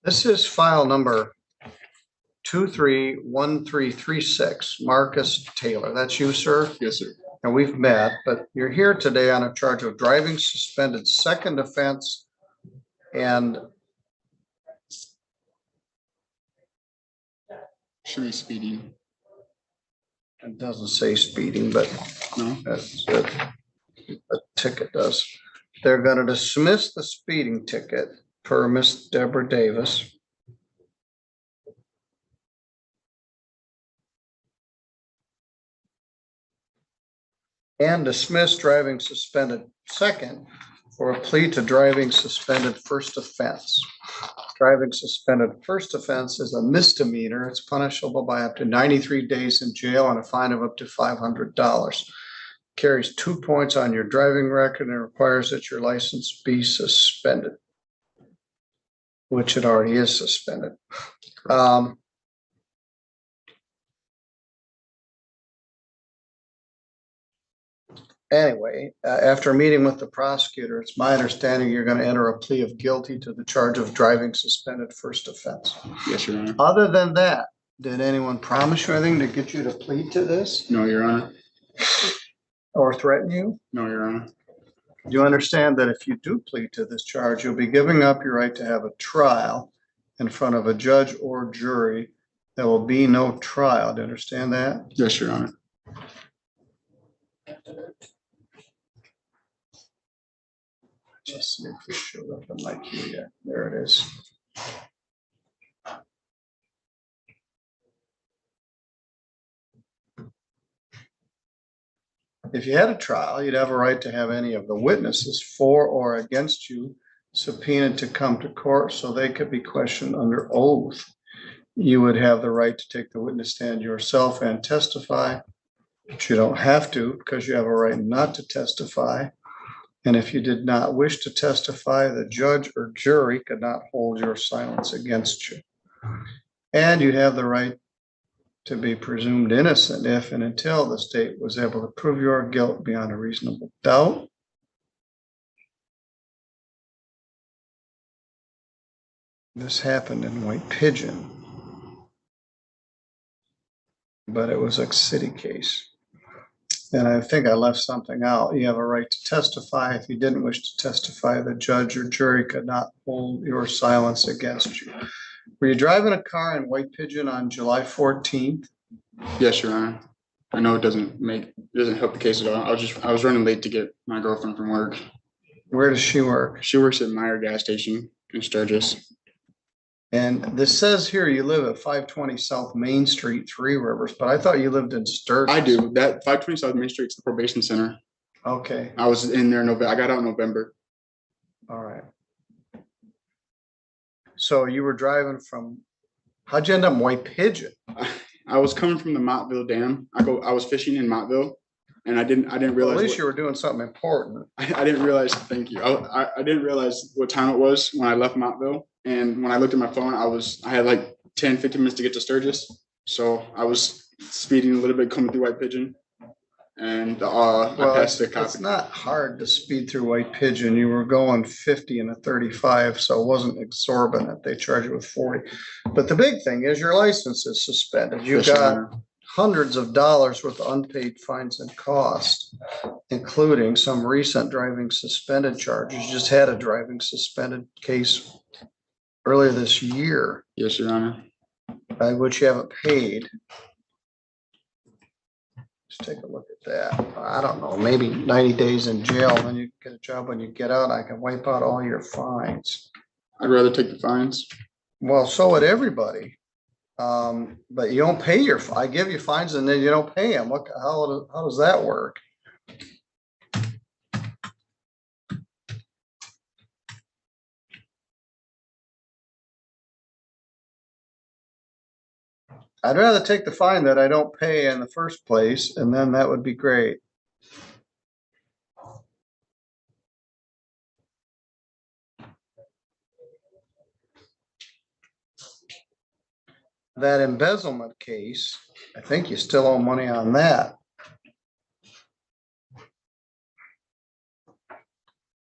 This is file number 231336, Marcus Taylor. That's you, sir? Yes, sir. And we've met, but you're here today on a charge of driving suspended second offense and Should be speeding. it doesn't say speeding, but No. that's a ticket does. They're going to dismiss the speeding ticket per Miss Deborah Davis. And dismiss driving suspended second for a plea to driving suspended first offense. Driving suspended first offense is a misdemeanor. It's punishable by up to 93 days in jail and a fine of up to $500. Carries 2 points on your driving record and requires that your license be suspended, which it already is suspended. Anyway, after meeting with the prosecutor, it's my understanding you're going to enter a plea of guilty to the charge of driving suspended first offense. Yes, Your Honor. Other than that, did anyone promise you anything to get you to plead to this No, Your Honor. or threaten you? No, Your Honor. Do you understand that if you do plead to this charge, you'll be giving up your right to have a trial in front of a judge or jury? There will be no trial. Do you understand that? Yes, Your Honor. Just see if it showed up in my queue yet. There it is. If you had a trial, you'd have a right to have any of the witnesses for or against you subpoenaed to come to court so they could be questioned under oath. You would have the right to take the witness stand yourself and testify, but you don't have to because you have a right not to testify. And if you did not wish to testify, the judge or jury could not hold your silence against you. And you have the right to be presumed innocent if and until the state was able to prove your guilt beyond a reasonable doubt. This happened in White Pigeon, but it was a city case. And I think I left something out. You have a right to testify. If you didn't wish to testify, the judge or jury could not hold your silence against you. Were you driving a car in White Pigeon on July 14th? Yes, Your Honor. I know it doesn't help the case at all. I was running late to get my girlfriend from work. Where does she work? She works at Meyer gas station in Sturgis. And this says here you live at 520 South Main Street, Three Rivers, but I thought you lived in Sturgis. I do. That 520 South Main Street is the probation center. Okay. I was in there in November. I got out in November. All right. So you were driving from, how'd you end up in White Pigeon? I was coming from the Montville Dam. I was fishing in Montville, and I didn't realize. Well, at least you were doing something important. I didn't realize. Thank you. I didn't realize what time it was when I left Montville. And when I looked at my phone, I had like 10, 15 minutes to get to Sturgis. So I was speeding a little bit coming through White Pigeon. And I passed the cop. It's not hard to speed through White Pigeon. You were going 50 and a 35, so it wasn't exorbitant. They charge you with 40. But the big thing is your license is suspended. You've got hundreds of dollars worth of unpaid fines and costs, including some recent driving suspended charges. You just had a driving suspended case earlier this year. Yes, Your Honor. Which you haven't paid. Let's take a look at that. I don't know, maybe 90 days in jail, then you get a job when you get out. I can wipe out all your fines. I'd rather take the fines. Well, so would everybody. But you don't pay I give you fines and then you don't pay them. How does that work? I'd rather take the fine that I don't pay in the first place, and then that would be great. That embezzlement case, I think you still owe money on that.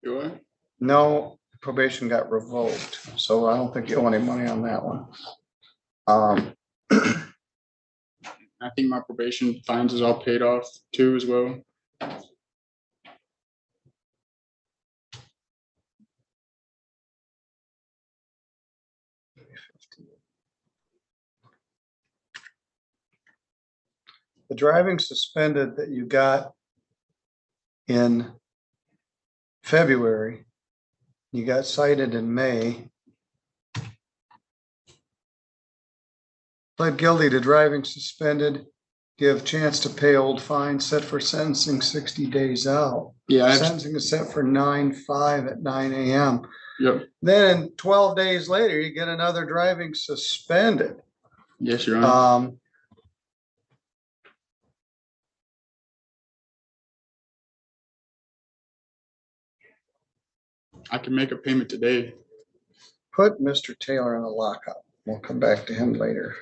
Do I? No, probation got revoked, so I don't think you owe any money on that one. I think my probation fines is all paid off too as well. The driving suspended that you got in February, you got cited in May. Pled guilty to driving suspended, give chance to pay old fine, set for sentencing 60 days out. Yeah. Sentencing is set for 9/5 at 9 a.m. Yep. Then 12 days later, you get another driving suspended. Yes, Your Honor. I can make a payment today. Put Mr. Taylor in a lockup. We'll come back to him later.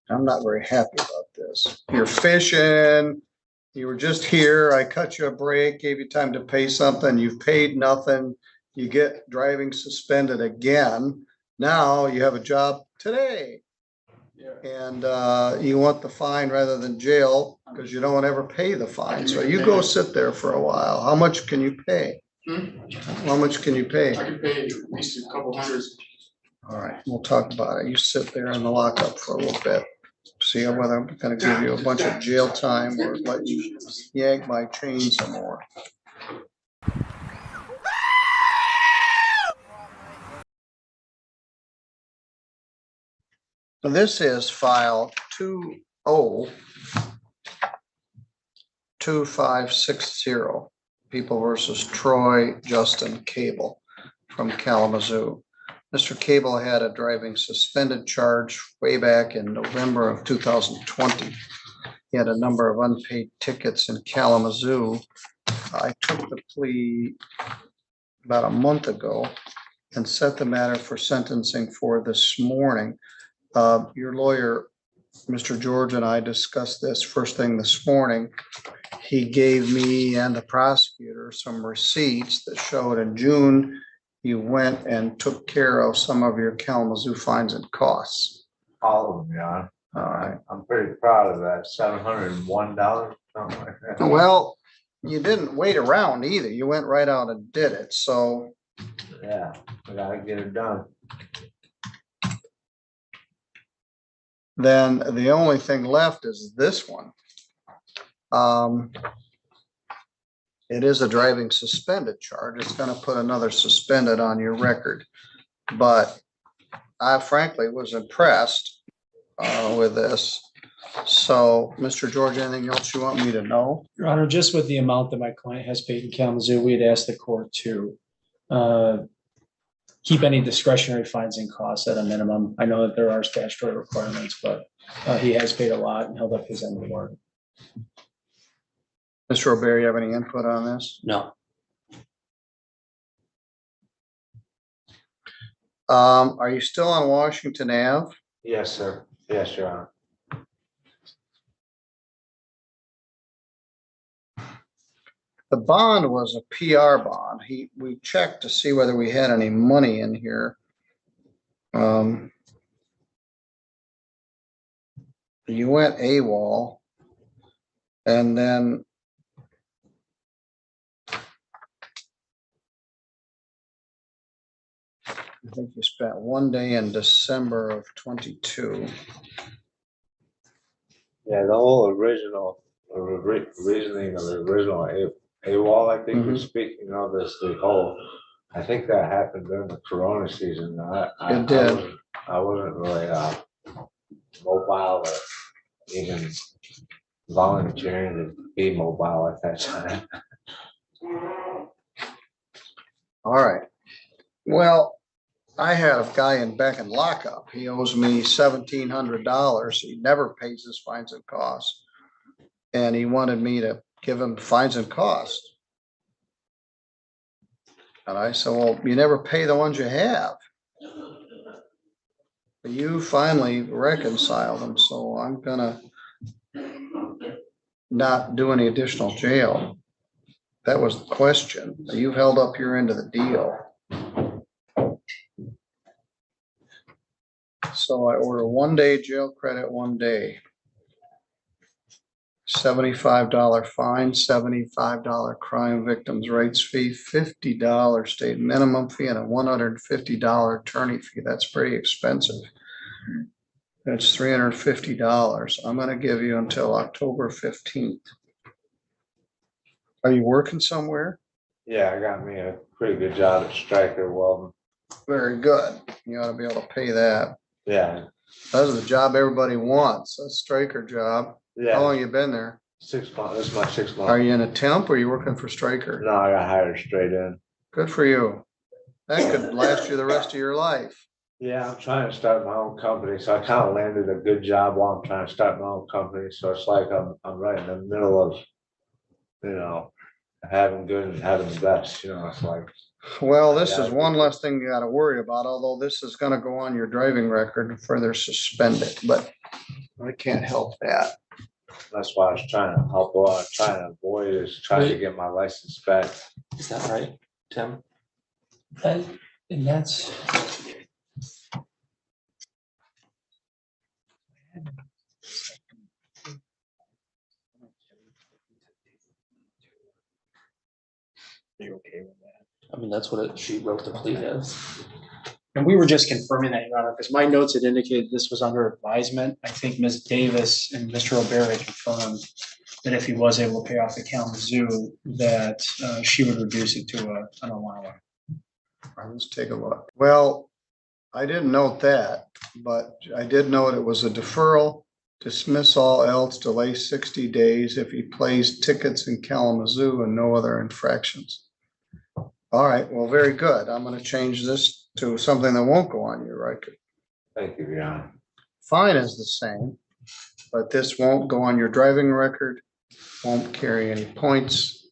I'm not very happy about this. You're fishing. You were just here. I cut you a break, gave you time to pay something. You've paid nothing. You get driving suspended again. Now you have a job today. Yeah. And you want the fine rather than jail because you don't ever pay the fine. So you go sit there for a while. How much can you pay? How much can you pay? I can pay at least a couple hundreds. All right, we'll talk about it. You sit there in the lockup for a little bit. See whether I'm gonna give you a bunch of jail time or let you yank my chain some more. So this is file 202560. People versus Troy Justin Cable from Kalamazoo. Mr. Cable had a driving suspended charge way back in November of 2020. He had a number of unpaid tickets in Kalamazoo. I took the plea about a month ago and set the matter for sentencing for this morning. Your lawyer, Mr. George, and I discussed this first thing this morning. He gave me and the prosecutor some receipts that showed in June you went and took care of some of your Kalamazoo fines and costs. All of them, yeah. All right. I'm pretty proud of that. $701, something like that. Well, you didn't wait around either. You went right out and did it. So Yeah, we gotta get it done. then the only thing left is this one. It is a driving suspended charge. It's going to put another suspended on your record. But I frankly was impressed with this. So, Mr. George, anything else you want me to know? Your Honor, just with the amount that my client has paid in Kalamazoo, we had asked the court to keep any discretionary fines and costs at a minimum. I know that there are statutory requirements, but he has paid a lot and held up his end of the work. Mr. O'Barry, you have any input on this? No. Are you still on Washington Ave? Yes, sir. Yes, Your Honor. The bond was a PR bond. We checked to see whether we had any money in here. You went AWOL, and then I think you spent one day in December of 22. Yeah, the whole original reasoning of the original AWOL, I think we're speaking of this, the whole, I think that happened during the Corona season. It did. I wasn't really mobile or even volunteering to be mobile at that time. All right. Well, I had a guy in lockup. He owes me $1,700. He never pays his fines and costs. And he wanted me to give him fines and costs. And I said, well, you never pay the ones you have. But you finally reconciled them, so I'm gonna not do any additional jail. That was the question. You've held up your end of the deal. So I order 1 day jail credit, 1 day. $75 fine, $75 crime victims rights fee, $50 state minimum fee, and a $150 attorney fee. That's pretty expensive. That's $350. I'm gonna give you until October 15th. Are you working somewhere? Yeah, I got me a pretty good job at striker welding. Very good. You ought to be able to pay that. Yeah, That's the job everybody wants, a striker job. How long yeah, you been there? 6 months, this is my 6 month. Are you in a temp or are you working for striker? No, I got hired straight in. Good for you. That could last you the rest of your life. Yeah, I'm trying to start my own company, so I kind of landed a good job while I'm trying to start my own company, so it's like I'm right in the middle of, having good and having the best, it's like. Well, this is one less thing you gotta worry about, although this is gonna go on your driving record and further suspend it, but I can't help that. That's why I was trying to help, trying to avoid is trying to get my license back. Is that right, Tim? And that's. Are you okay with that? I mean, that's what she wrote the plea as. And we were just confirming that, Your Honor, because my notes had indicated this was under advisement. I think Ms. Davis and Mr. O'Barry confirmed that if he was able to pay off the Kalamazoo, that she would reduce it to an allowance. Let's take a look. Well, I didn't note that, but I did note it was a deferral, dismiss all else, delay 60 days if he plays tickets in Kalamazoo and no other infractions. All right, well, very good. I'm gonna change this to something that won't go on your record. Thank you, Your Honor. Fine is the same, but this won't go on your driving record, won't carry any points,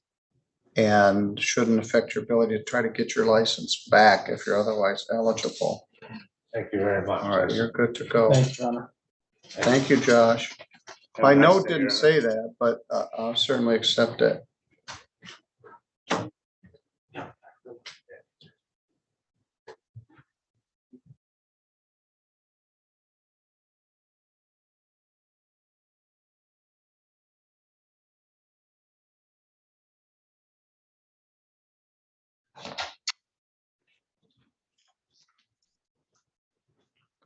and shouldn't affect your ability to try to get your license back if you're otherwise eligible. Thank you very much. All right, you're good to go. Thanks, Your Honor. Thank you, Josh. Have My a nice note day, didn't Your say that, but I'll certainly accept it.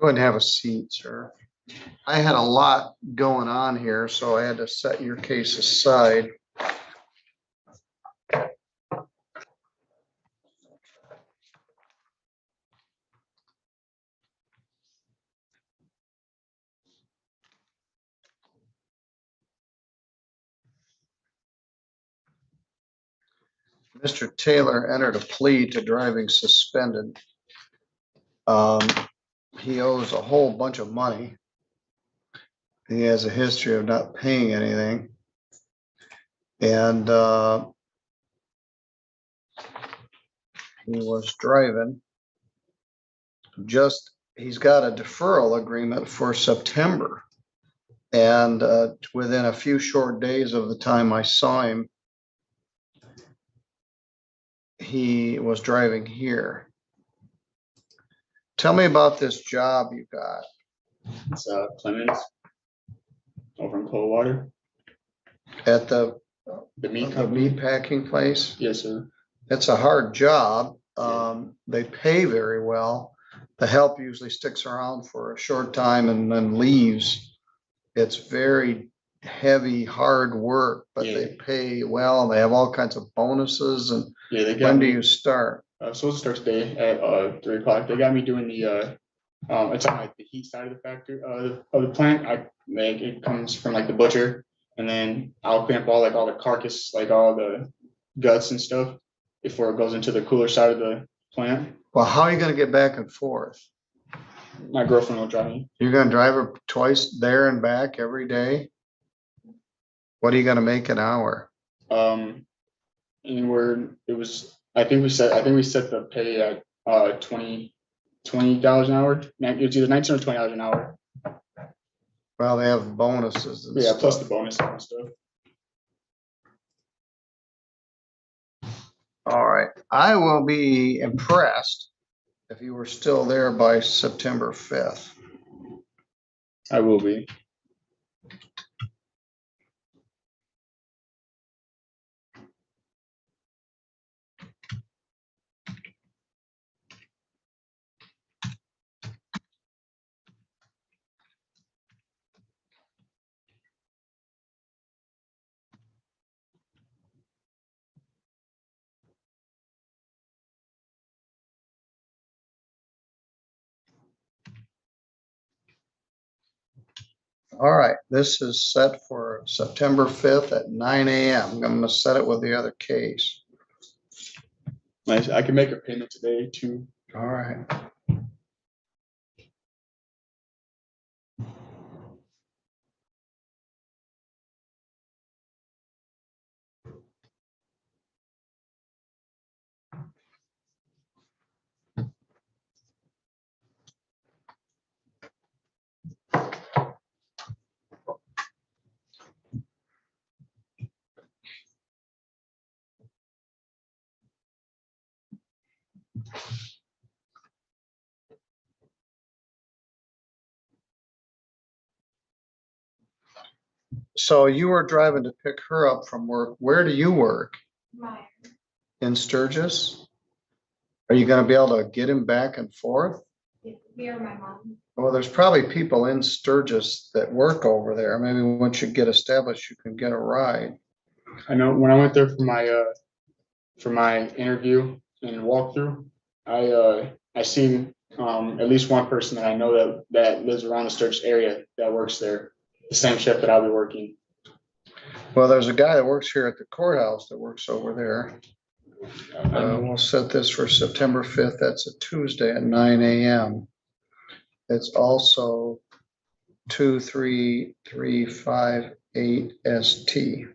Go ahead and have a seat, sir. I had a lot going on here, so I had to set your case aside. Mr. Taylor entered a plea to driving suspended. He owes a whole bunch of money. He has a history of not paying anything. And he was driving. He's got a deferral agreement for September. And within a few short days of the time I saw him, he was driving here. Tell me about this job you got. It's Clemens over in Coldwater. At the meat company. meat packing place. Yes, sir. It's a hard job. They pay very well. The help usually sticks around for a short time and then leaves. It's very heavy, hard work, but they pay well and they have all kinds of bonuses. And when do you start? So it starts today at 3 o'clock. They got me doing the it's on like the heat side of the factory of the plant. It comes from like the butcher, and then I'll clean up all the carcass, like all the guts and stuff before it goes into the cooler side of the plant. Well, how are you going to get back and forth? My girlfriend will drive me. You're going to drive her twice there and back every day? What are you going to make an hour? And I think we set the pay at $20 an hour. It was either 19 or $20 an hour. Well, they have bonuses. And Yeah, stuff. plus the bonus and stuff. All right, I will be impressed if you were still there by September 5th. I will be. All right, this is set for September 5th at 9 a.m. I'm gonna set it with the other case. Nice. I can make a payment today too. All right. So you were driving to pick her up from work. Where do you work? Meyer. In Sturgis? Are you gonna be able to get him back and forth? Me or my mom. Well, there's probably people in Sturgis that work over there. Maybe once you get established, you can get a ride. I know when I went there for my interview and walkthrough, I seen at least one person that I know that lives around the Sturgis area that works there, the same shift that I'll be working. Well, there's a guy that works here at the courthouse that works over there. We'll set this for September 5th. That's a Tuesday at 9 a.m. It's also 23358 ST.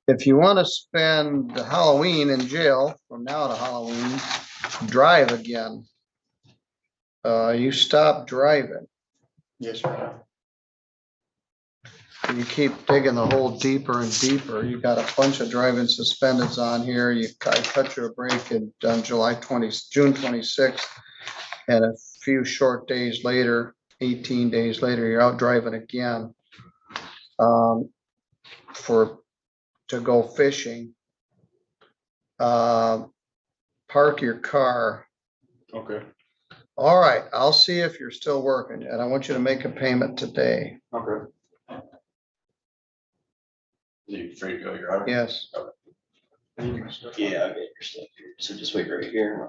If you want to spend the Halloween in jail from now to Halloween, drive again. You stop driving. Yes, sir. You keep digging the hole deeper and deeper. You got a bunch of driving suspendeds on here. I cut you a break on June 26th. And a few short days later, 18 days later, you're out driving again. To go fishing. Park your car. Okay. All right, I'll see if you're still working, and I want you to make a payment today. Okay. You free to go, Your Honor? Yes. Yeah, I'll get your stuff here. So just wait right here.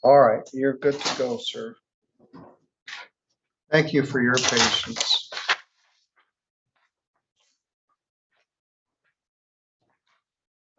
All right, you're good to go, sir. Thank you for your patience.